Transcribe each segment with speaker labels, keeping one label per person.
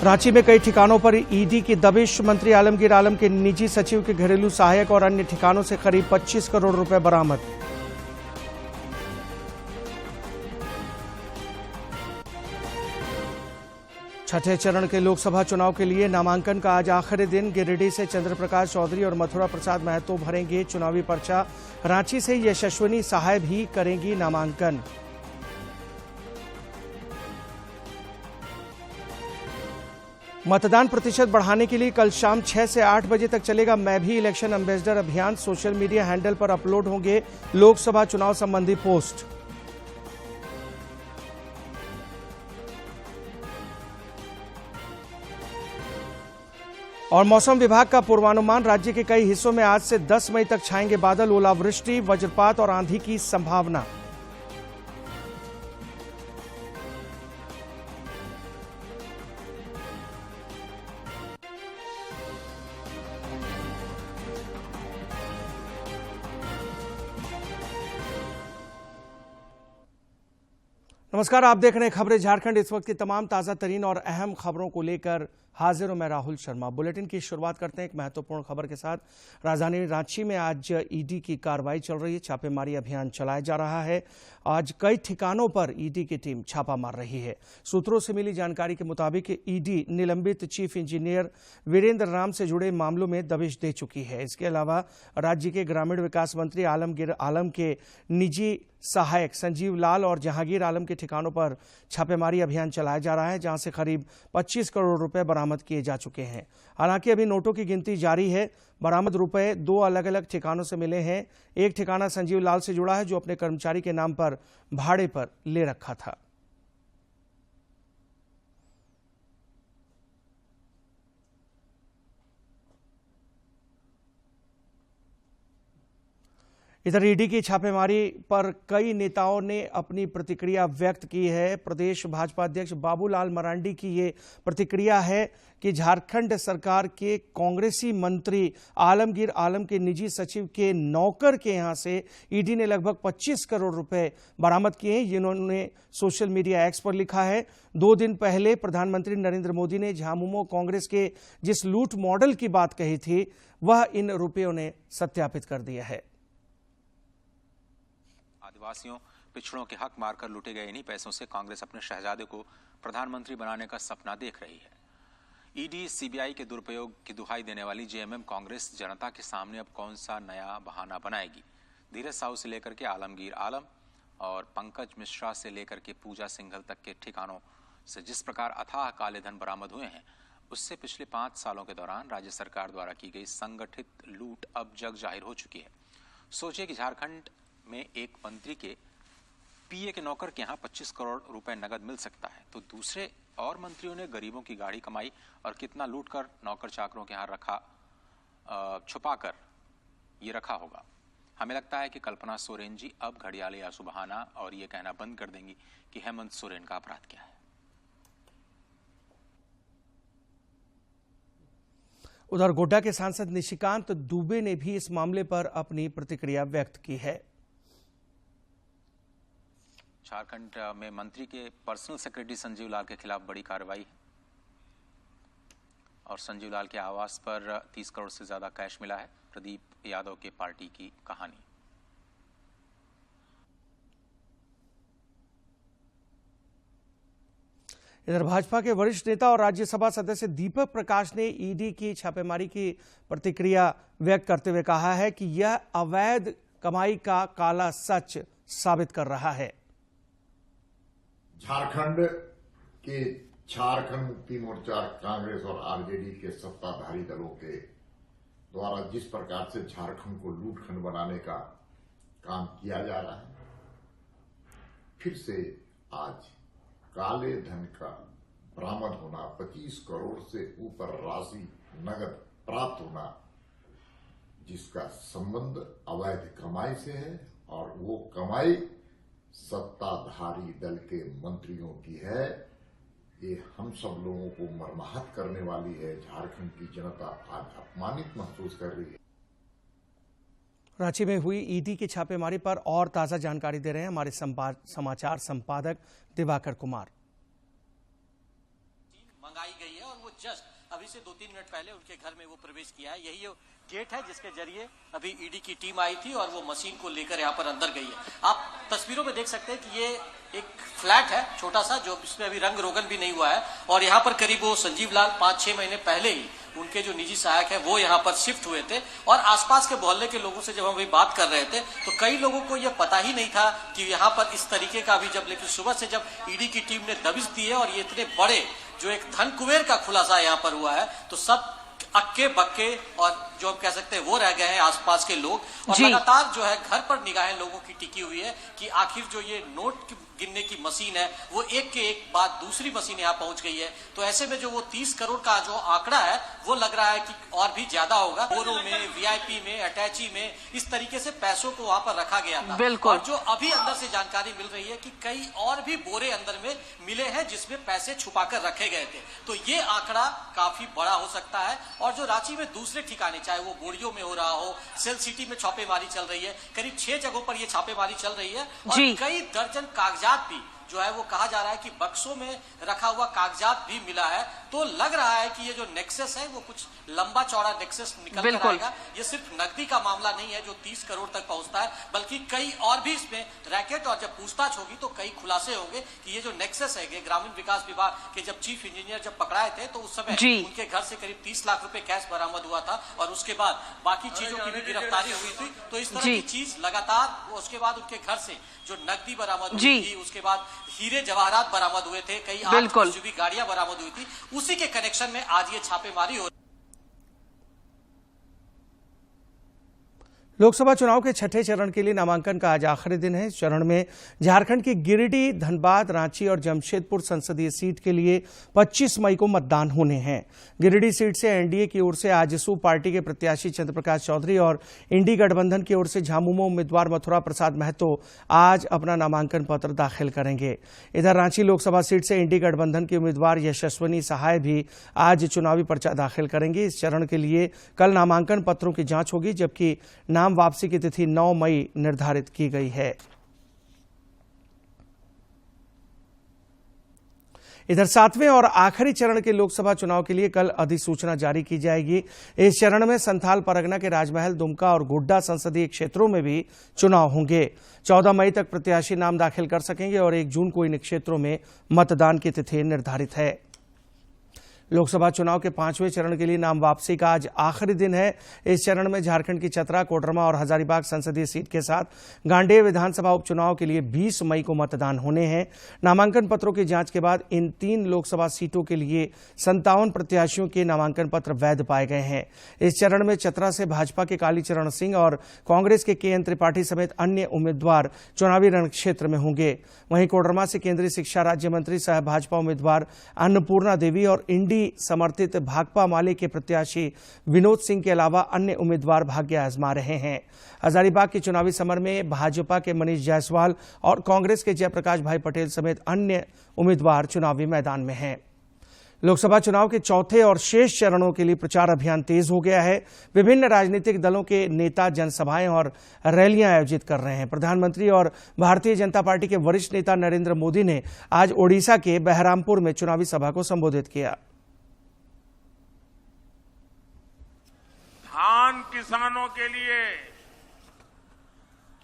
Speaker 1: रांची में कई ठिकानों पर ईडी की दबिश। मंत्री आलमगीर आलम के निजी सचिव के घरेलू सहायक और अन्य ठिकानों से करीब 25 करोड़ रुपए बरामद। छठे चरण के लोकसभा चुनाव के लिए नामांकन का आज आखिरी दिन। गिरिडीह से चंद्र प्रकाश चौधरी और मथुरा प्रसाद महतो भरेंगे चुनावी पर्चा। रांची से यशस्विनी सहाय भी करेंगी नामांकन। मतदान प्रतिशत बढ़ाने के लिए कल शाम 6 से 8 बजे तक चलेगा मैं भी इलेक्शन एम्बेसडर अभियान। सोशल मीडिया हैंडल पर अपलोड होंगे लोकसभा चुनाव संबंधी पोस्ट। और मौसम विभाग का पूर्वानुमान। राज्य के कई हिस्सों में आज से 10 मई तक छाएंगे बादल। ओलावृष्टि, वज्रपात और आंधी की संभावना। नमस्कार, आप देख रहे हैं खबरें झारखंड। इस वक्त की तमाम ताजा तरीन और अहम खबरों को लेकर हाजिर हूं मैं राहुल शर्मा। बुलेटिन की शुरुआत करते हैं एक महत्वपूर्ण खबर के साथ। राजधानी रांची में आज ईडी की कार्रवाई चल रही है। छापेमारी अभियान चलाया जा रहा है। आज कई ठिकानों पर ईडी की टीम छापा मार रही है। सूत्रों से मिली जानकारी के मुताबिक ईडी निलंबित चीफ इंजीनियर वीरेंद्र राम से जुड़े मामलों में दबिश दे चुकी है। इसके अलावा राज्य के ग्रामीण विकास मंत्री आलमगीर आलम के निजी सहायक संजीव लाल और जहांगीर आलम के ठिकानों पर छापेमारी अभियान चलाया जा रहा है, जहां से करीब 25 करोड़ रुपए बरामद किए जा चुके हैं। हालांकि अभी नोटों की गिनती जारी है। बरामद रुपए 2 अलग अलग ठिकानों से मिले हैं। एक ठिकाना संजीव लाल से जुड़ा है, जो अपने कर्मचारी के नाम पर भाड़े पर ले रखा था। इधर ईडी की छापेमारी पर कई नेताओं ने अपनी प्रतिक्रिया व्यक्त की है। प्रदेश भाजपा अध्यक्ष बाबूलाल मरांडी की ये प्रतिक्रिया है कि झारखंड सरकार के कांग्रेसी मंत्री आलमगीर आलम के निजी सचिव के नौकर के यहां से ईडी ने लगभग 25 करोड़ रुपए बरामद किए हैं। इन्होंने सोशल मीडिया एक्स पर लिखा है। 2 दिन पहले प्रधानमंत्री नरेंद्र मोदी ने झामुमो कांग्रेस के जिस लूट मॉडल की बात कही थी, वह इन रुपयों ने सत्यापित कर दिया है।
Speaker 2: आदिवासियों, पिछड़ों के हक मारकर लूटे गए इन्हीं पैसों से कांग्रेस अपने शहजादे को प्रधानमंत्री बनाने का सपना देख रही है। ईडी, सीबीआई के दुरुपयोग की दुहाई देने वाली जेएमएम कांग्रेस जनता के सामने अब कौन सा नया बहाना बनाएगी। धीरज साहू से लेकर के आलमगीर आलम और पंकज मिश्रा से लेकर के पूजा सिंघल तक के ठिकानों से जिस प्रकार अथाह काले धन बरामद हुए हैं, उससे पिछले 5 सालों के दौरान राज्य सरकार द्वारा की गई संगठित लूट अब जग जाहिर हो चुकी है। सोचिए कि झारखंड में एक मंत्री के पीए के नौकर के यहाँ 25 करोड़ रुपए नगद मिल सकता है, तो दूसरे और मंत्रियों ने गरीबों की गाड़ी कमाई और कितना लूट कर नौकर चाकरों के यहाँ रखा, छुपा कर ये रखा होगा। हमें लगता है कि कल्पना सोरेन जी अब घड़ियाल या सुबहाना और ये कहना बंद कर देंगी कि हेमंत सोरेन का अपराध क्या है।
Speaker 1: उधर गोड्डा के सांसद निशिकांत दुबे ने भी इस मामले पर अपनी प्रतिक्रिया व्यक्त की है।
Speaker 2: झारखंड में मंत्री के पर्सनल सेक्रेटरी संजीव लाल के खिलाफ बड़ी कार्रवाई और संजीव लाल के आवास पर 30 करोड़ से ज्यादा कैश मिला है। प्रदीप यादव के पार्टी की कहानी।
Speaker 1: इधर भाजपा के वरिष्ठ नेता और राज्यसभा सदस्य दीपक प्रकाश ने ईडी की छापेमारी की प्रतिक्रिया व्यक्त करते हुए कहा है कि यह अवैध कमाई का काला सच साबित कर रहा है।
Speaker 3: झारखंड के झारखंड मुक्ति मोर्चा, कांग्रेस और आरजेडी के सत्ताधारी दलों के द्वारा जिस प्रकार से झारखंड को लूटखंड बनाने का काम किया जा रहा है, फिर से आज काले धन का बरामद होना, 25 करोड़ से ऊपर राशि नगद प्राप्त होना, जिसका संबंध अवैध कमाई से है और वो कमाई सत्ताधारी दल के मंत्रियों की है। ये हम सब लोगों को मर्माहत करने वाली है। झारखंड की जनता आज अपमानित महसूस कर रही है।
Speaker 1: रांची में हुई ईडी की छापेमारी पर और ताजा जानकारी दे रहे हैं हमारे समाचार संपादक दिवाकर कुमार।
Speaker 4: मंगाई गई है और वो जस्ट अभी से 2-3 मिनट पहले उनके घर में वो प्रवेश किया है। यही वो गेट है जिसके जरिए अभी ईडी की टीम आई थी और वो मशीन को लेकर यहाँ पर अंदर गई है। आप तस्वीरों में देख सकते हैं कि ये एक फ्लैट है छोटा सा, जो इसमें अभी रंग रोगन भी नहीं हुआ है और यहाँ पर करीब वो संजीव लाल 5-6 महीने पहले ही उनके जो निजी सहायक है वो यहाँ पर शिफ्ट हुए थे। और आसपास के मोहल्ले के लोगों से जब हम अभी बात कर रहे थे तो कई लोगों को यह पता ही नहीं था कि यहाँ पर इस तरीके का भी लेकिन सुबह से जब ईडी की टीम ने दबिश दी है और ये इतने बड़े जो एक धन कुबेर का खुलासा यहाँ पर हुआ है तो सब अक्के बक्के और जो हम कह सकते हैं वो रह गए हैं आसपास के लोग। और लगातार जो है घर पर निगाहें लोगों की टिकी हुई है कि आखिर जो ये नोट गिनने की मशीन है वो एक के एक बाद दूसरी मशीन यहाँ पहुंच गई है। तो ऐसे में जो वो 30 करोड़ का जो आंकड़ा है वो लग रहा है कि और भी ज्यादा होगा। बोरो में, वीआईपी में, अटैची में इस तरीके से पैसों को वहां पर रखा गया था। और जो अभी अंदर से जानकारी मिल रही है कि कई और भी बोरे अंदर में मिले हैं जिसमें पैसे छुपा कर रखे गए थे। तो ये आंकड़ा काफी बड़ा हो सकता है। और जो रांची में दूसरे ठिकाने, चाहे वो बोरियो में हो रहा हो, सेल सिटी में छापेमारी चल रही है, करीब 6 जगहों पर ये छापेमारी चल रही है और कई दर्जन कागजात भी जो है वो कहा जा रहा है कि बक्सों में रखा हुआ कागजात भी मिला है। तो लग रहा है कि ये जो नेक्सस है वो कुछ लंबा चौड़ा नेक्सस निकल कर आएगा। ये सिर्फ नकदी का मामला नहीं है जो 30 करोड़ तक पहुंचता है, बल्कि कई और भी इसमें रैकेट, और जब पूछताछ होगी तो कई खुलासे होंगे कि ये जो नेक्सस है, ग्रामीण विकास विभाग के जब चीफ इंजीनियर जब पकड़ाए थे तो उस समय उनके घर से करीब 30 लाख रुपए कैश बरामद हुआ था और उसके बाद बाकी चीजों की भी गिरफ्तारी हुई थी। तो इस तरह की चीज लगातार, उसके बाद उनके घर से जो नकदी बरामद हुई थी, उसके बाद हीरे जवाहरात बरामद हुए थे, कई 8 SUV गाड़ियां बरामद हुई थी, उसी के कनेक्शन में आज ये छापेमारी हो।
Speaker 1: लोकसभा चुनाव के छठे चरण के लिए नामांकन का आज आखिरी दिन है। इस चरण में झारखंड की गिरिडीह, धनबाद, रांची और जमशेदपुर संसदीय सीट के लिए 25 मई को मतदान होने हैं। गिरिडीह सीट से एनडीए की ओर से आजसू पार्टी के प्रत्याशी चंद्रप्रकाश चौधरी और इंडी गठबंधन की ओर से झामुमो उम्मीदवार मथुरा प्रसाद महतो आज अपना नामांकन पत्र दाखिल करेंगे। इधर रांची लोकसभा सीट से इंडी गठबंधन के उम्मीदवार यशस्विनी सहाय भी आज चुनावी पर्चा दाखिल करेंगे। इस चरण के लिए कल नामांकन पत्रों की जांच होगी, जबकि नाम वापसी की तिथि 9 मई निर्धारित की गई है। इधर 7वें और आखिरी चरण के लोकसभा चुनाव के लिए कल अधिसूचना जारी की जाएगी। इस चरण में संथाल परगना के राजमहल, दुमका और गोड्डा संसदीय क्षेत्रों में भी चुनाव होंगे। 14 मई तक प्रत्याशी नाम दाखिल कर सकेंगे और 1 जून को इन क्षेत्रों में मतदान की तिथि निर्धारित है। लोकसभा चुनाव के 5वें चरण के लिए नाम वापसी का आज आखिरी दिन है। इस चरण में झारखंड की चतरा, कोडरमा और हजारीबाग संसदीय सीट के साथ गांडेय विधानसभा उपचुनाव के लिए 20 मई को मतदान होने हैं। नामांकन पत्रों की जांच के बाद इन 3 लोकसभा सीटों के लिए 57 प्रत्याशियों के नामांकन पत्र वैध पाए गए हैं। इस चरण में चतरा से भाजपा के कालीचरण सिंह और कांग्रेस के KN त्रिपाठी समेत अन्य उम्मीदवार चुनावी रणक्षेत्र में होंगे। वहीं कोडरमा से केंद्रीय शिक्षा राज्य मंत्री सह भाजपा उम्मीदवार अन्नपूर्णा देवी और इंडी समर्थित भाकपा माले के प्रत्याशी विनोद सिंह के अलावा अन्य उम्मीदवार भाग्य आजमा रहे हैं। हजारीबाग के चुनावी समर में भाजपा के मनीष जायसवाल और कांग्रेस के जयप्रकाश भाई पटेल समेत अन्य उम्मीदवार चुनावी मैदान में हैं। लोकसभा चुनाव के चौथे और शेष चरणों के लिए प्रचार अभियान तेज हो गया है। विभिन्न राजनीतिक दलों के नेता जनसभाएं और रैलियां आयोजित कर रहे हैं। प्रधानमंत्री और भारतीय जनता पार्टी के वरिष्ठ नेता नरेंद्र मोदी ने आज ओडिशा के बहरामपुर में चुनावी सभा को संबोधित किया।
Speaker 5: धान किसानों के लिए,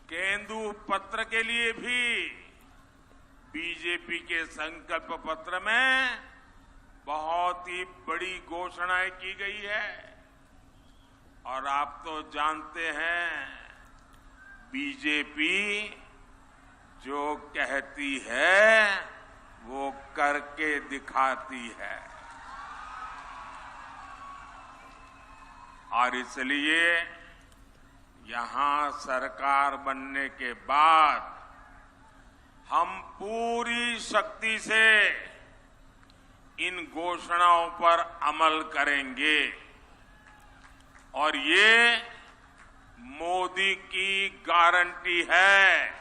Speaker 5: केंदू पत्र के लिए भी बीजेपी के संकल्प पत्र में बहुत ही बड़ी घोषणाएं की गई है। और आप तो जानते हैं, बीजेपी जो कहती है वो करके दिखाती है। और इसलिए यहां सरकार बनने के बाद हम पूरी शक्ति से इन घोषणाओं पर अमल करेंगे। और ये मोदी की गारंटी है।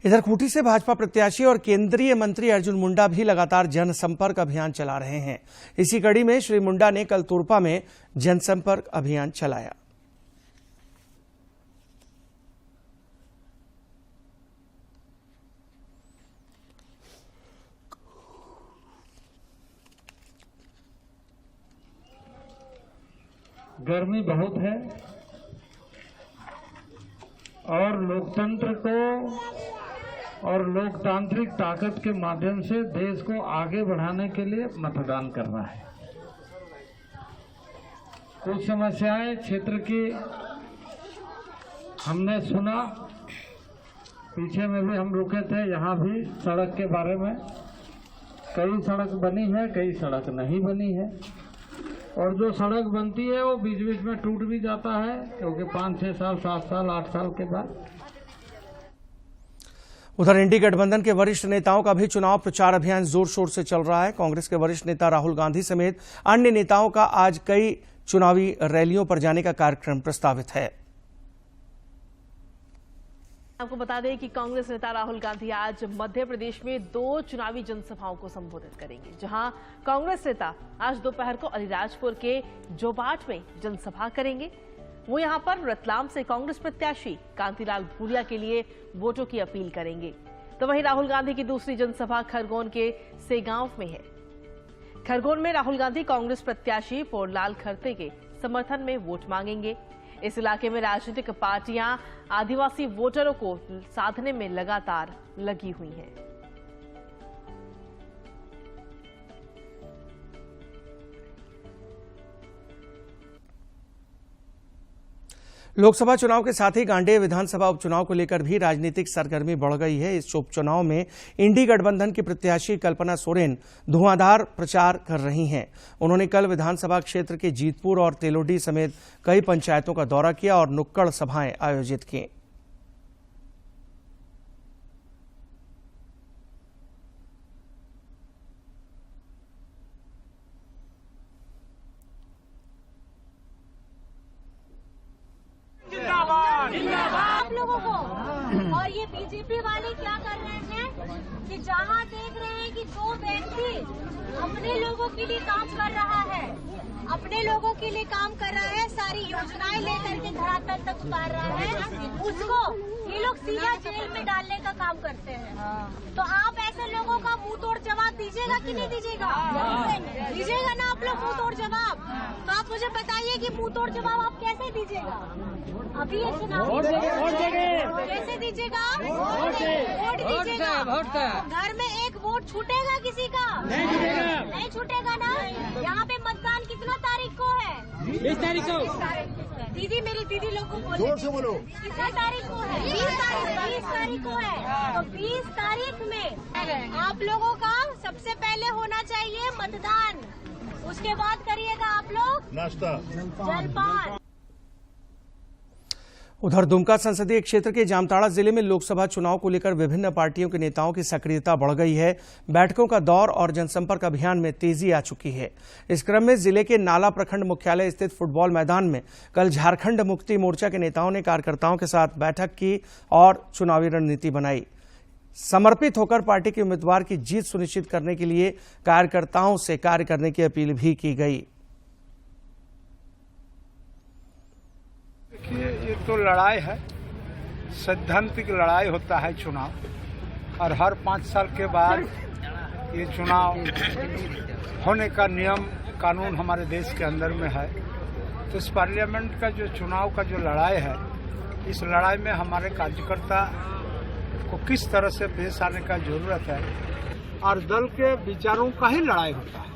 Speaker 1: इधर खूंटी से भाजपा प्रत्याशी और केंद्रीय मंत्री अर्जुन मुंडा भी लगातार जनसंपर्क अभियान चला रहे हैं। इसी कड़ी में श्री मुंडा ने कल तोरपा में जनसंपर्क अभियान चलाया।
Speaker 6: गर्मी बहुत है और लोकतंत्र को और लोकतांत्रिक ताकत के माध्यम से देश को आगे बढ़ाने के लिए मतदान करना है। कुछ समस्याएं क्षेत्र की हमने सुना, पीछे में भी हम रुके थे, यहाँ भी सड़क के बारे में कई सड़क बनी है, कई सड़क नहीं बनी है और जो सड़क बनती है वो बीच बीच में टूट भी जाता है क्योंकि 5-6 साल 7 साल 8 साल के बाद।
Speaker 1: उधर इंडी गठबंधन के वरिष्ठ नेताओं का भी चुनाव प्रचार अभियान जोर शोर से चल रहा है। कांग्रेस के वरिष्ठ नेता राहुल गांधी समेत अन्य नेताओं का आज कई चुनावी रैलियों पर जाने का कार्यक्रम प्रस्तावित है।
Speaker 7: आपको बता दें कि कांग्रेस नेता राहुल गांधी आज मध्य प्रदेश में 2 चुनावी जनसभाओं को संबोधित करेंगे, जहां कांग्रेस नेता आज दोपहर को अलीराजपुर के जोबाट में जनसभा करेंगे। वो यहां पर रतलाम से कांग्रेस प्रत्याशी कांतिलाल भूरिया के लिए वोटों की अपील करेंगे। तो वहीं राहुल गांधी की दूसरी जनसभा खरगोन के सेगांव में है। खरगोन में राहुल गांधी कांग्रेस प्रत्याशी पोरलाल खरते के समर्थन में वोट मांगेंगे। इस इलाके में राजनीतिक पार्टियां आदिवासी वोटरों को साधने में लगातार लगी हुई हैं।
Speaker 1: लोकसभा चुनाव के साथ ही गांडेय विधानसभा उपचुनाव को लेकर भी राजनीतिक सरगर्मी बढ़ गई है। इस उपचुनाव में इंडी गठबंधन की प्रत्याशी कल्पना सोरेन धुआंधार प्रचार कर रही हैं। उन्होंने कल विधानसभा क्षेत्र के जीतपुर और तेलोडी समेत कई पंचायतों का दौरा किया और नुक्कड़ सभाएं आयोजित की।
Speaker 8: आप लोगों को और ये बीजेपी वाले क्या कर रहे हैं कि जहाँ देख रहे हैं कि 2 व्यक्ति अपने लोगों के लिए काम कर रहा है, अपने लोगों के लिए काम कर रहा है, सारी योजनाएं लेकर के धरातल तक उतार रहा है, उसको ये लोग सीधा जेल में डालने का काम करते हैं। तो आप ऐसे लोगों का मुंह तोड़ जवाब दीजिएगा कि नहीं दीजिएगा? दीजिएगा ना आप लोग मुंह तोड़ जवाब? तो आप मुझे बताइए कि मुंह तोड़ जवाब आप कैसे दीजिएगा? अभी ये चुनाव कैसे दीजिएगा? वोट दीजिएगा। घर में एक वोट छूटेगा किसी का? नहीं छूटेगा ना। यहाँ पे मतदान कितना तारीख को है? 20 तारीख को। दीदी मेरी दीदी लोग को बोलो कितने तारीख को है? 20 तारीख को है। तो 20 तारीख में आप लोगों का सबसे पहले होना चाहिए मतदान, उसके बाद करिएगा आप लोग नाश्ता जलपान।
Speaker 1: उधर दुमका संसदीय क्षेत्र के जामताड़ा जिले में लोकसभा चुनाव को लेकर विभिन्न पार्टियों के नेताओं की सक्रियता बढ़ गई है। बैठकों का दौर और जनसंपर्क अभियान में तेजी आ चुकी है। इस क्रम में जिले के नाला प्रखंड मुख्यालय स्थित फुटबॉल मैदान में कल झारखंड मुक्ति मोर्चा के नेताओं ने कार्यकर्ताओं के साथ बैठक की और चुनावी रणनीति बनाई। समर्पित होकर पार्टी के उम्मीदवार की जीत सुनिश्चित करने के लिए कार्यकर्ताओं से कार्य करने की अपील भी की गई।
Speaker 9: ये तो लड़ाई है, सैद्धांतिक लड़ाई होता है चुनाव, और हर 5 साल के बाद ये चुनाव होने का नियम कानून हमारे देश के अंदर में है। तो इस पार्लियामेंट का जो चुनाव का जो लड़ाई है, इस लड़ाई में हमारे कार्यकर्ता को किस तरह से पेश आने का जरूरत है, और दल के विचारों का ही लड़ाई होता है।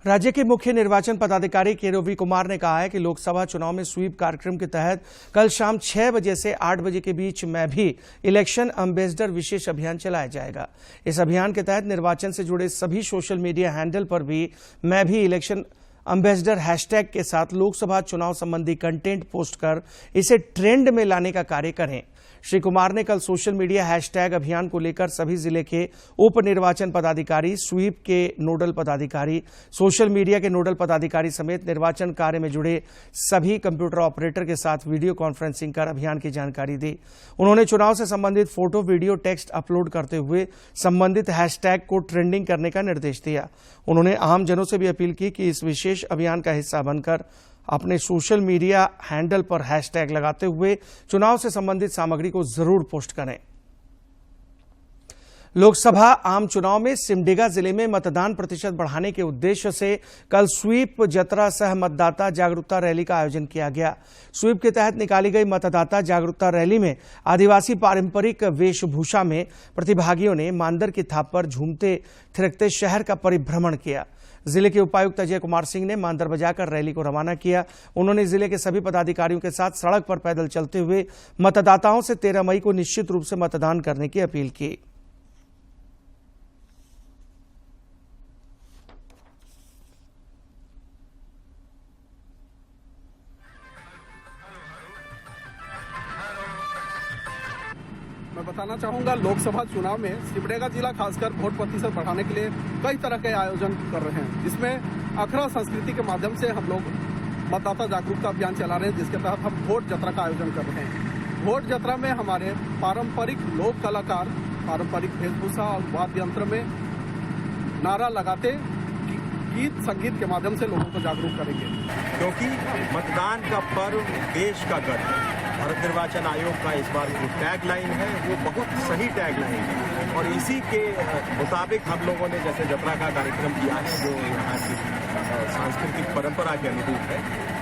Speaker 1: राज्य के मुख्य निर्वाचन पदाधिकारी के रवि कुमार ने कहा है कि लोकसभा चुनाव में स्वीप कार्यक्रम के तहत कल शाम 6 बजे से 8 बजे के बीच में भी इलेक्शन एम्बेसडर विशेष अभियान चलाया जाएगा। इस अभियान के तहत निर्वाचन से जुड़े सभी सोशल मीडिया हैंडल पर भी मैं भी इलेक्शन एम्बेसडर हैशटैग के साथ लोकसभा चुनाव संबंधी कंटेंट पोस्ट कर इसे ट्रेंड में लाने का कार्य करें। श्री कुमार ने कल सोशल मीडिया हैशटैग अभियान को लेकर सभी जिले के उप निर्वाचन पदाधिकारी, स्वीप के नोडल पदाधिकारी, सोशल मीडिया के नोडल पदाधिकारी समेत निर्वाचन कार्य में जुड़े सभी कंप्यूटर ऑपरेटर के साथ वीडियो कॉन्फ्रेंसिंग कर अभियान की जानकारी दी। उन्होंने चुनाव से संबंधित फोटो, वीडियो, टेक्स्ट अपलोड करते हुए संबंधित हैशटैग को ट्रेंडिंग करने का निर्देश दिया। उन्होंने आम जनों से भी अपील की कि इस विशेष अभियान का हिस्सा बनकर अपने सोशल मीडिया हैंडल पर हैशटैग लगाते हुए चुनाव से संबंधित सामग्री को जरूर पोस्ट करें। लोकसभा आम चुनाव में सिमडेगा जिले में मतदान प्रतिशत बढ़ाने के उद्देश्य से कल स्वीप जतरा सह मतदाता जागरूकता रैली का आयोजन किया गया। स्वीप के तहत निकाली गई मतदाता जागरूकता रैली में आदिवासी पारंपरिक वेशभूषा में प्रतिभागियों ने मांदर की थाप पर झूमते थिरकते शहर का परिभ्रमण किया। जिले के उपायुक्त अजय कुमार सिंह ने मांदर बजाकर रैली को रवाना किया। उन्होंने जिले के सभी पदाधिकारियों के साथ सड़क पर पैदल चलते हुए मतदाताओं से 13 मई को निश्चित रूप से मतदान करने की अपील की।
Speaker 10: मैं बताना चाहूंगा, लोकसभा चुनाव में सिमडेगा जिला खासकर वोट प्रतिशत बढ़ाने के लिए कई तरह के आयोजन कर रहे हैं, जिसमें अखरा संस्कृति के माध्यम से हम लोग मतदाता जागरूकता अभियान चला रहे हैं, जिसके तहत हम वोट जतरा का आयोजन कर रहे हैं। वोट जतरा में हमारे पारंपरिक लोक कलाकार पारंपरिक वेशभूषा और वाद्य यंत्र में नारा लगाते गीत संगीत के माध्यम से लोगों को जागरूक करेंगे,
Speaker 11: क्योंकि मतदान का पर्व देश का गर्व है। भारत निर्वाचन आयोग का इस बार जो टैग लाइन है वो बहुत सही टैग लाइन है और इसी के मुताबिक हम लोगों ने जैसे जतरा का कार्यक्रम किया है जो यहाँ की सांस्कृतिक परंपरा के अनुरूप है,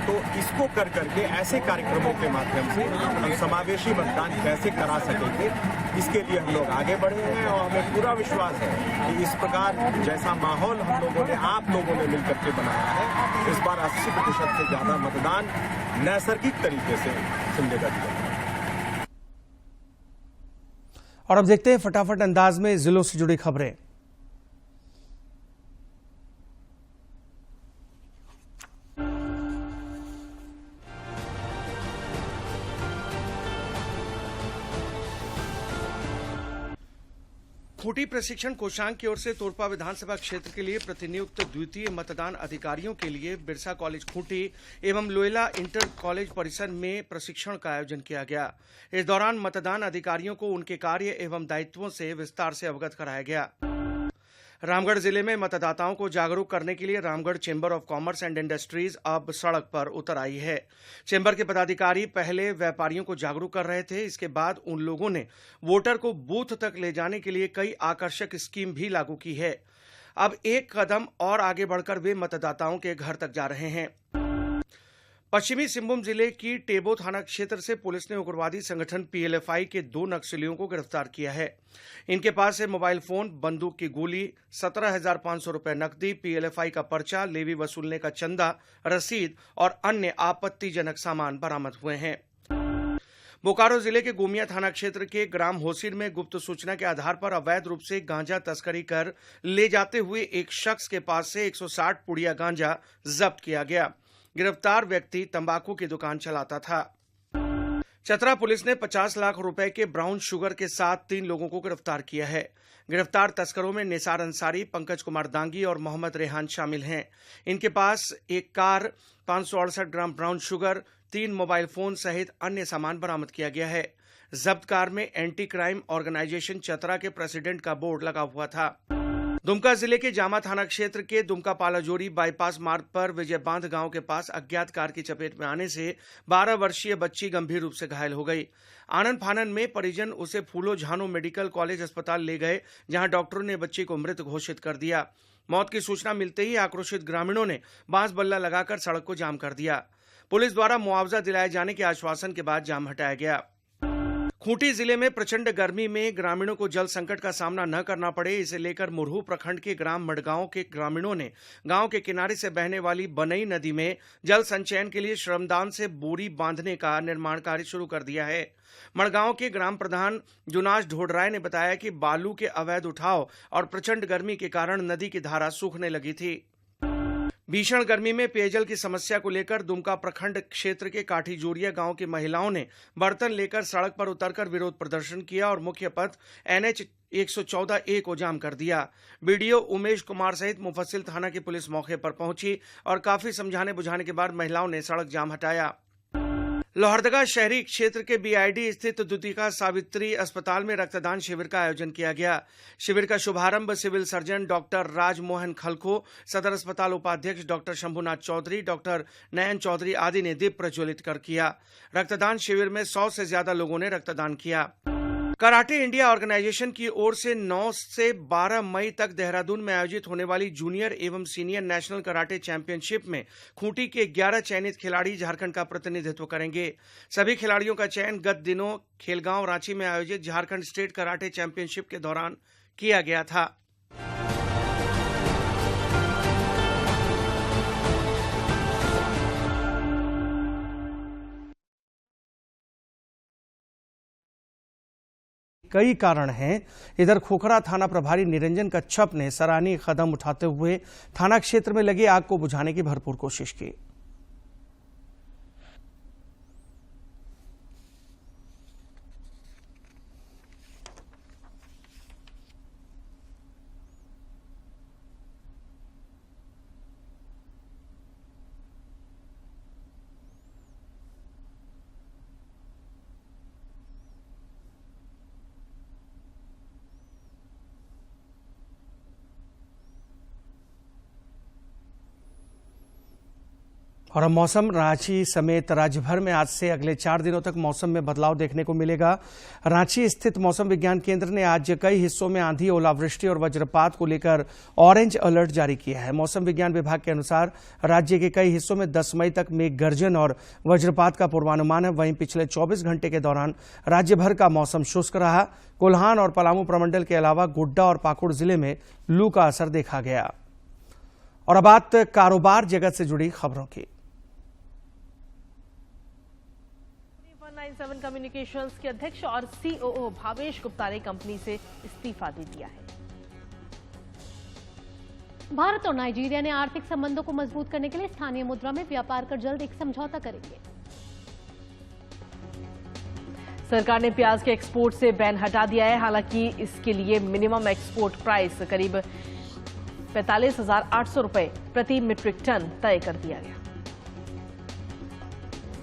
Speaker 11: तो इसको कर करके ऐसे कार्यक्रमों के माध्यम से हम समावेशी मतदान कैसे करा सकेंगे, इसके लिए हम लोग आगे बढ़े हैं और हमें पूरा विश्वास है कि इस प्रकार जैसा माहौल हम लोगों ने आप लोगों ने मिलकर के बनाया है, इस बार 80% से ज्यादा मतदान नैसर्गिक तरीके से सिमडेगा जिले में।
Speaker 1: और अब देखते हैं फटाफट अंदाज में जिलों से जुड़ी खबरें। खूंटी प्रशिक्षण कोषांग की ओर से तोरपा विधानसभा क्षेत्र के लिए प्रतिनियुक्त द्वितीय मतदान अधिकारियों के लिए बिरसा कॉलेज खूंटी एवं लोयला इंटर कॉलेज परिसर में प्रशिक्षण का आयोजन किया गया। इस दौरान मतदान अधिकारियों को उनके कार्य एवं दायित्वों से विस्तार से अवगत कराया गया। रामगढ़ जिले में मतदाताओं को जागरूक करने के लिए Ramgarh chamber of commerce and industries अब सड़क पर उतर आई है। चेंबर के पदाधिकारी पहले व्यापारियों को जागरूक कर रहे थे, इसके बाद उन लोगों ने वोटर को बूथ तक ले जाने के लिए कई आकर्षक स्कीम भी लागू की है। अब एक कदम और आगे बढ़कर वे मतदाताओं के घर तक जा रहे हैं। पश्चिमी सिंहभूम जिले की टेबो थाना क्षेत्र से पुलिस ने उग्रवादी संगठन पीएलएफआई के 2 नक्सलियों को गिरफ्तार किया है। इनके पास से मोबाइल फोन, बंदूक की गोली, 17,500 रुपए नकदी, पीएलएफआई का पर्चा, लेवी वसूलने का चंदा, रसीद और अन्य आपत्तिजनक सामान बरामद हुए हैं। बोकारो जिले के गोमिया थाना क्षेत्र के ग्राम होसिर में गुप्त सूचना के आधार पर अवैध रूप से गांजा तस्करी कर ले जाते हुए एक शख्स के पास से 160 पुड़िया गांजा जब्त किया गया। गिरफ्तार व्यक्ति तंबाकू की दुकान चलाता था। चतरा पुलिस ने 50 लाख रुपए के ब्राउन शुगर के साथ 3 लोगों को गिरफ्तार किया है। गिरफ्तार तस्करों में निसार अंसारी, पंकज कुमार दांगी और मोहम्मद रेहान शामिल हैं। इनके पास एक car, 568 gram brown sugar, 3 mobile phone सहित अन्य सामान बरामद किया गया है। जब्त कार में एंटी क्राइम ऑर्गेनाइजेशन चतरा के प्रेसिडेंट का बोर्ड लगा हुआ था। दुमका जिले के जामा थाना क्षेत्र के दुमका पालाजोरी बाईपास मार्ग पर विजय बांध गांव के पास अज्ञात कार की चपेट में आने से 12 वर्षीय बच्ची गंभीर रूप से घायल हो गई। आनन फानन में परिजन उसे फूलो झानो मेडिकल कॉलेज अस्पताल ले गए, जहां डॉक्टरों ने बच्ची को मृत घोषित कर दिया। मौत की सूचना मिलते ही आक्रोशित ग्रामीणों ने बांस बल्ला लगाकर सड़क को जाम कर दिया। पुलिस द्वारा मुआवजा दिलाए जाने के आश्वासन के बाद जाम हटाया गया। खूंटी जिले में प्रचंड गर्मी में ग्रामीणों को जल संकट का सामना न करना पड़े, इसे लेकर मुरहू प्रखंड के ग्राम मडगांव के ग्रामीणों ने गांव के किनारे से बहने वाली बनई नदी में जल संचयन के लिए श्रमदान से बोरी बांधने का निर्माण कार्य शुरू कर दिया है। मडगांव के ग्राम प्रधान जुनाश ढोडराय ने बताया कि बालू के अवैध उठाव और प्रचंड गर्मी के कारण नदी की धारा सूखने लगी थी। भीषण गर्मी में पेयजल की समस्या को लेकर दुमका प्रखंड क्षेत्र के काठी जोरिया गांव की महिलाओं ने बर्तन लेकर सड़क पर उतरकर विरोध प्रदर्शन किया और मुख्य पथ NH 114A को जाम कर दिया। बीडीओ उमेश कुमार सहित मुफस्सिल थाना की पुलिस मौके पर पहुंची और काफी समझाने बुझाने के बाद महिलाओं ने सड़क जाम हटाया। लोहरदगा शहरी क्षेत्र के बीआईडी स्थित द्वितीया सावित्री अस्पताल में रक्तदान शिविर का आयोजन किया गया। शिविर का शुभारंभ सिविल सर्जन डॉक्टर राजमोहन खलखो, सदर अस्पताल उपाध्यक्ष डॉक्टर शंभुनाथ चौधरी, डॉक्टर नयन चौधरी आदि ने दीप प्रज्वलित कर किया। रक्तदान शिविर में 100 से ज्यादा लोगों ने रक्तदान किया। कराटे इंडिया ऑर्गेनाइजेशन की ओर से 9 से 12 मई तक देहरादून में आयोजित होने वाली जूनियर एवं सीनियर नेशनल कराटे चैंपियनशिप में खूंटी के 11 चयनित खिलाड़ी झारखंड का प्रतिनिधित्व करेंगे। सभी खिलाड़ियों का चयन गत दिनों खेलगांव रांची में आयोजित झारखंड स्टेट कराटे चैंपियनशिप के दौरान किया गया था। कई कारण हैं। इधर खोखरा थाना प्रभारी निरंजन कच्छप ने सराहनीय कदम उठाते हुए थाना क्षेत्र में लगी आग को बुझाने की भरपूर कोशिश की। और अब मौसम। रांची समेत राज्य भर में आज से अगले 4 दिनों तक मौसम में बदलाव देखने को मिलेगा। रांची स्थित मौसम विज्ञान केंद्र ने आज कई हिस्सों में आंधी, ओलावृष्टि और वज्रपात को लेकर ऑरेंज अलर्ट जारी किया है। मौसम विज्ञान विभाग के अनुसार राज्य के कई हिस्सों में 10 मई तक मेघ गर्जन और वज्रपात का पूर्वानुमान है। वहीं पिछले 24 घंटे के दौरान राज्य भर का मौसम शुष्क रहा। कोल्हान और पलामू प्रमंडल के अलावा गोड्डा और पाकुड़ जिले में लू का असर देखा गया। और अब बात कारोबार जगत से जुड़ी खबरों की।
Speaker 7: 7 कम्युनिकेशंस के अध्यक्ष और सीओओ भावेश गुप्ता ने कंपनी से इस्तीफा दे दिया है।
Speaker 12: भारत और नाइजीरिया ने आर्थिक संबंधों को मजबूत करने के लिए स्थानीय मुद्रा में व्यापार कर जल्द एक समझौता करेंगे।
Speaker 7: सरकार ने प्याज के एक्सपोर्ट से बैन हटा दिया है। हालांकि इसके लिए मिनिमम एक्सपोर्ट प्राइस करीब 45,800 रुपए प्रति मीट्रिक टन तय कर दिया गया।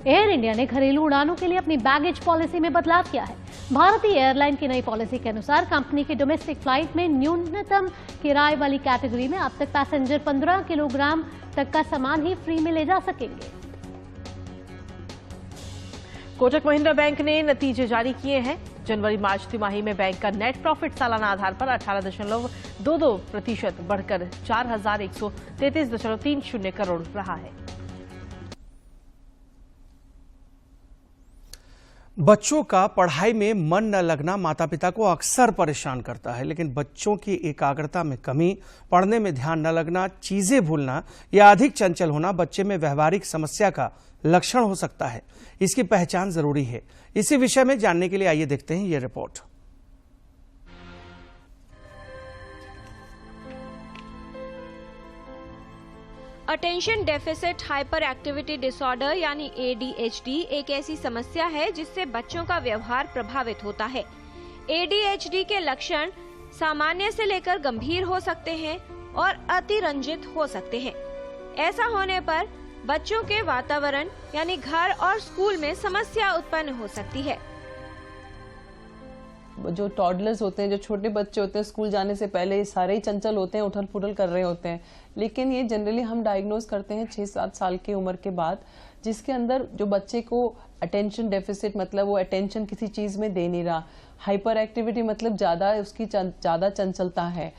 Speaker 12: एयर इंडिया ने घरेलू उड़ानों के लिए अपनी बैगेज पॉलिसी में बदलाव किया है। भारतीय एयरलाइन की नई पॉलिसी के अनुसार कंपनी की डोमेस्टिक फ्लाइट में न्यूनतम किराए वाली कैटेगरी में अब तक पैसेंजर 15 किलोग्राम तक का सामान ही फ्री में ले जा सकेंगे।
Speaker 7: कोटक महिंद्रा बैंक ने नतीजे जारी किए हैं। जनवरी मार्च तिमाही में बैंक का नेट प्रॉफिट सालाना आधार पर 18.22% बढ़कर 4,133.30 करोड़ रहा है।
Speaker 1: बच्चों का पढ़ाई में मन न लगना माता पिता को अक्सर परेशान करता है, लेकिन बच्चों की एकाग्रता में कमी, पढ़ने में ध्यान न लगना, चीजें भूलना या अधिक चंचल होना बच्चे में व्यवहारिक समस्या का लक्षण हो सकता है। इसकी पहचान जरूरी है। इसी विषय में जानने के लिए आइए देखते हैं ये report.
Speaker 13: Attention deficit hyper activity disorder यानी ADHD एक ऐसी समस्या है जिससे बच्चों का व्यवहार प्रभावित होता है। ADHD के लक्षण सामान्य से लेकर गंभीर हो सकते हैं और अतिरंजित हो सकते हैं। ऐसा होने पर बच्चों के वातावरण यानी घर और स्कूल में समस्या उत्पन्न हो सकती है।
Speaker 14: जो टॉडलर्स होते हैं, जो छोटे बच्चे होते हैं, स्कूल जाने से पहले सारे ही चंचल होते हैं, उठल पुठल कर रहे होते हैं, लेकिन ये जनरली हम डायग्नोज करते हैं 6-7 साल की उम्र के बाद, जिसके अंदर जो बच्चे को अटेंशन डेफिसिट मतलब वो अटेंशन किसी चीज में दे नहीं रहा, हाइपर एक्टिविटी मतलब उसकी ज्यादा चंचलता है,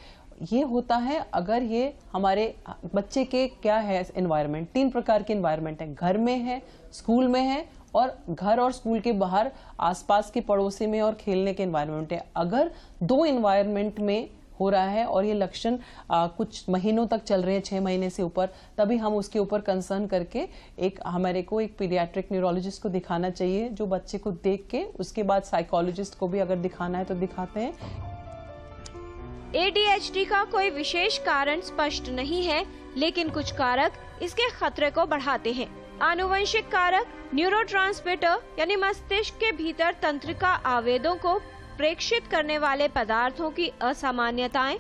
Speaker 14: ये होता है अगर ये हमारे बच्चे के क्या है एनवायरनमेंट। 3 प्रकार के एनवायरनमेंट है, घर में है, स्कूल में है और घर और स्कूल के बाहर आसपास के पड़ोसी में और खेलने के एनवायरनमेंट है। अगर 2 एनवायरनमेंट में हो रहा है और ये लक्षण कुछ महीनों तक चल रहे हैं, 6 महीने से ऊपर, तभी हम उसके ऊपर कंसर्न करके हमारे को एक पीडियाट्रिक न्यूरोलॉजिस्ट को दिखाना चाहिए, जो बच्चे को देख के उसके बाद साइकोलॉजिस्ट को भी अगर दिखाना है तो दिखाते हैं।
Speaker 13: ADHD का कोई विशेष कारण स्पष्ट नहीं है, लेकिन कुछ कारक इसके खतरे को बढ़ाते हैं। आनुवंशिक कारक, न्यूरोट्रांसमीटर यानी मस्तिष्क के भीतर तंत्रिका आवेदों को प्रेषित करने वाले पदार्थों की असामान्यताएं,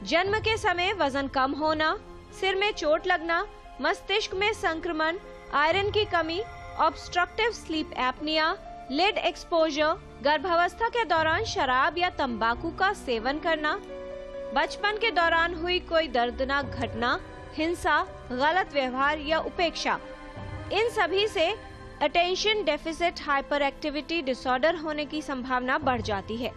Speaker 13: जन्म के समय वजन कम होना, सिर में चोट लगना, मस्तिष्क में संक्रमण, आयरन की कमी, obstructive sleep apnoea, lead exposure, गर्भावस्था के दौरान शराब या तंबाकू का सेवन करना, बचपन के दौरान हुई कोई दर्दनाक घटना, हिंसा, गलत व्यवहार या उपेक्षा, इन सभी से attention deficit hyper activity disorder होने की संभावना बढ़ जाती है।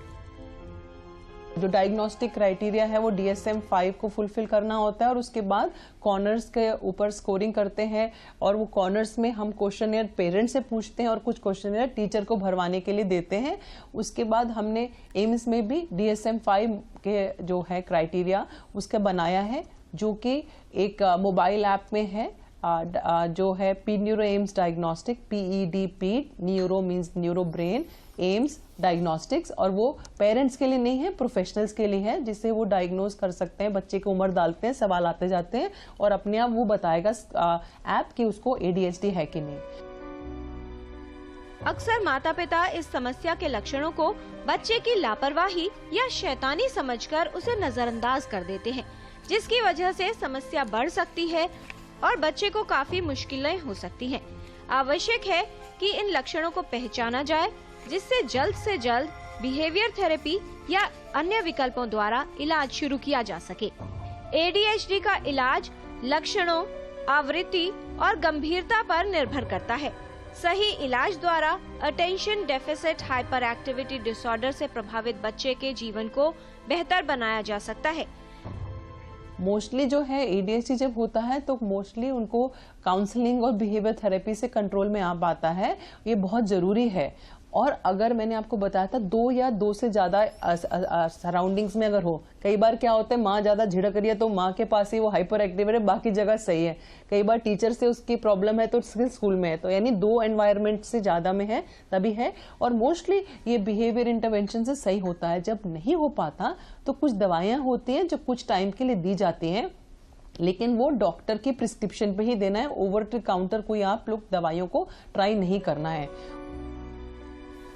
Speaker 14: जो डायग्नोस्टिक क्राइटेरिया है वो DSM-5 को फुलफिल करना होता है और उसके बाद कॉर्नर्स के ऊपर स्कोरिंग करते हैं और वो कॉर्नर्स में हम क्वेश्चनर पेरेंट्स से पूछते हैं और कुछ क्वेश्चनर टीचर को भरवाने के लिए देते हैं। उसके बाद हमने एम्स में भी DSM-5 के जो है क्राइटेरिया उसका बनाया है, जो कि एक मोबाइल ऐप में है, जो है P neuro AIIMS diagnostic, PED, neuro means neuro brain, AIIMS diagnostics, और वो पेरेंट्स के लिए नहीं है, प्रोफेशनल्स के लिए है, जिससे वो डायग्नोज कर सकते हैं। बच्चे को उम्र डालते हैं, सवाल आते जाते हैं और अपने आप वो बताएगा ऐप कि उसको ADHD है कि नहीं।
Speaker 13: अक्सर माता पिता इस समस्या के लक्षणों को बच्चे की लापरवाही या शैतानी समझकर उसे नजरअंदाज कर देते हैं, जिसकी वजह से समस्या बढ़ सकती है और बच्चे को काफी मुश्किलें हो सकती हैं। आवश्यक है कि इन लक्षणों को पहचाना जाए, जिससे जल्द से जल्द बिहेवियर थेरेपी या अन्य विकल्पों द्वारा इलाज शुरू किया जा सके। ADHD का इलाज लक्षणों, आवृत्ति और गंभीरता पर निर्भर करता है। सही इलाज द्वारा attention deficit hyper activity disorder से प्रभावित बच्चे के जीवन को बेहतर बनाया जा सकता है।
Speaker 14: मोस्टली जो है ADHD जब होता है तो मोस्टली उनको काउंसलिंग और बिहेवियर थेरेपी से कंट्रोल में आ पाता है, ये बहुत जरूरी है। और अगर मैंने आपको बताया था 2 या 2 से ज्यादा सराउंडिंग्स में अगर हो, कई बार क्या होता है माँ ज्यादा झिड़क रही है तो माँ के पास ही वो हाइपर एक्टिव है, बाकी जगह सही है। कई बार टीचर से उसकी प्रॉब्लम है तो स्कूल में है, तो यानी 2 एनवायरनमेंट से ज्यादा में है तभी है। और मोस्टली ये बिहेवियर इंटरवेंशन से सही होता है। जब नहीं हो पाता तो कुछ दवाइयां होती हैं जो कुछ टाइम के लिए दी जाती हैं, लेकिन वो डॉक्टर की प्रिस्क्रिप्शन पे ही देना है। ओवर द काउंटर कोई आप लोग दवाइयों को ट्राई नहीं करना है।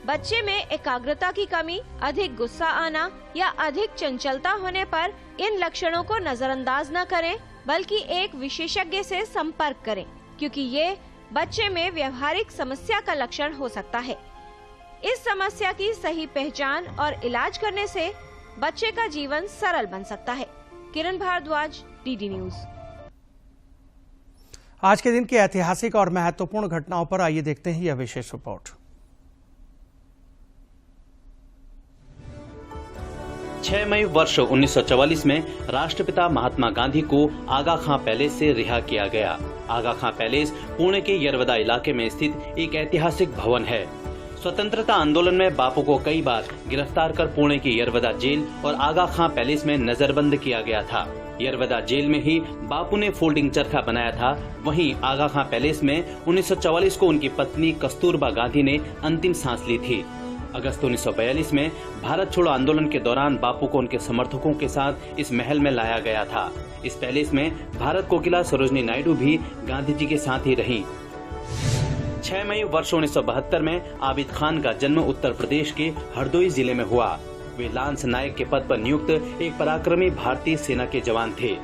Speaker 13: बच्चे में एकाग्रता की कमी, अधिक गुस्सा आना या अधिक चंचलता होने पर इन लक्षणों को नजरअंदाज न करें, बल्कि एक विशेषज्ञ से संपर्क करें, क्योंकि ये बच्चे में व्यवहारिक समस्या का लक्षण हो सकता है। इस समस्या की सही पहचान और इलाज करने से बच्चे का जीवन सरल बन सकता है। किरण भारद्वाज, DD न्यूज।
Speaker 1: आज के दिन की ऐतिहासिक और महत्वपूर्ण घटनाओं पर आइए देखते हैं यह विशेष रिपोर्ट।
Speaker 15: 6 मई वर्ष 1944 में राष्ट्रपिता महात्मा गांधी को आगा खां पैलेस से रिहा किया गया। आगा खां पैलेस पुणे के यरवदा इलाके में स्थित एक ऐतिहासिक भवन है। स्वतंत्रता आंदोलन में बापू को कई बार गिरफ्तार कर पुणे की यरवदा जेल और आगा खां पैलेस में नजरबंद किया गया था। यरवदा जेल में ही बापू ने फोल्डिंग चरखा बनाया था। वहीं आगा खां पैलेस में 1944 को उनकी पत्नी कस्तूरबा गांधी ने अंतिम सांस ली थी। अगस्त 1942 में भारत छोड़ो आंदोलन के दौरान बापू को उनके समर्थकों के साथ इस महल में लाया गया था। इस पैलेस में भारत कोकिला सरोजनी नायडू भी गांधी जी के साथ ही रहीं। 6 मई वर्ष 1972 में आबिद खान का जन्म उत्तर प्रदेश के हरदोई जिले में हुआ। वे लांस नायक के पद पर नियुक्त एक पराक्रमी भारतीय सेना के जवान थे।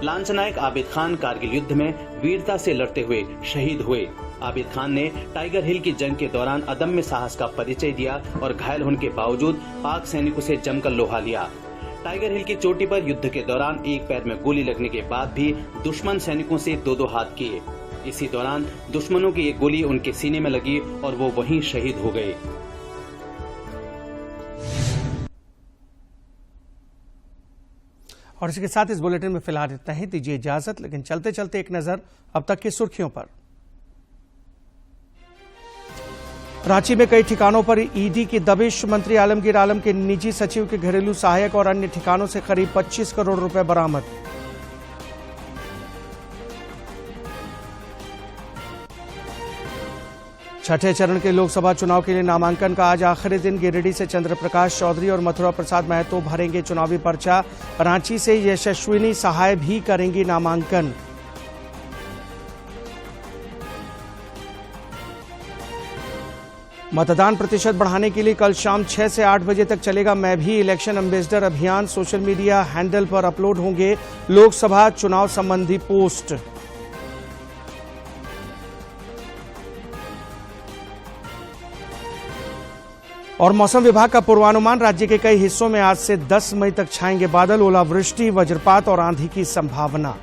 Speaker 15: लांस नायक आबिद खान कारगिल युद्ध में वीरता से लड़ते हुए शहीद हुए। आबिद खान ने टाइगर हिल की जंग के दौरान अदम्य साहस का परिचय दिया और घायल होने के बावजूद पाक सैनिकों से जमकर लोहा लिया। टाइगर हिल की चोटी पर युद्ध के दौरान एक पैर में गोली लगने के बाद भी दुश्मन सैनिकों से 2-2 हाथ किए। इसी दौरान दुश्मनों की एक गोली उनके सीने में लगी और वो वहीं शहीद हो गए।
Speaker 1: और इसके साथ इस बुलेटिन में फिलहाल इतना ही। दीजिए इजाजत, लेकिन चलते चलते एक नजर अब तक की सुर्खियों पर। रांची में कई ठिकानों पर ईडी की दबिश। मंत्री आलमगीर आलम के निजी सचिव के घरेलू सहायक और अन्य ठिकानों से करीब 25 करोड़ रुपए बरामद। छठे चरण के लोकसभा चुनाव के लिए नामांकन का आज आखिरी दिन। गिरिडीह से चंद्र प्रकाश चौधरी और मथुरा प्रसाद महतो भरेंगे चुनावी पर्चा। रांची से यशस्विनी सहाय भी करेंगी नामांकन। मतदान प्रतिशत बढ़ाने के लिए कल शाम 6 से 8 बजे तक चलेगा मैं भी इलेक्शन एम्बेसडर अभियान। सोशल मीडिया हैंडल पर अपलोड होंगे लोकसभा चुनाव संबंधी पोस्ट। और मौसम विभाग का पूर्वानुमान, राज्य के कई हिस्सों में आज से 10 मई तक छाएंगे बादल। ओलावृष्टि, वज्रपात और आंधी की संभावना।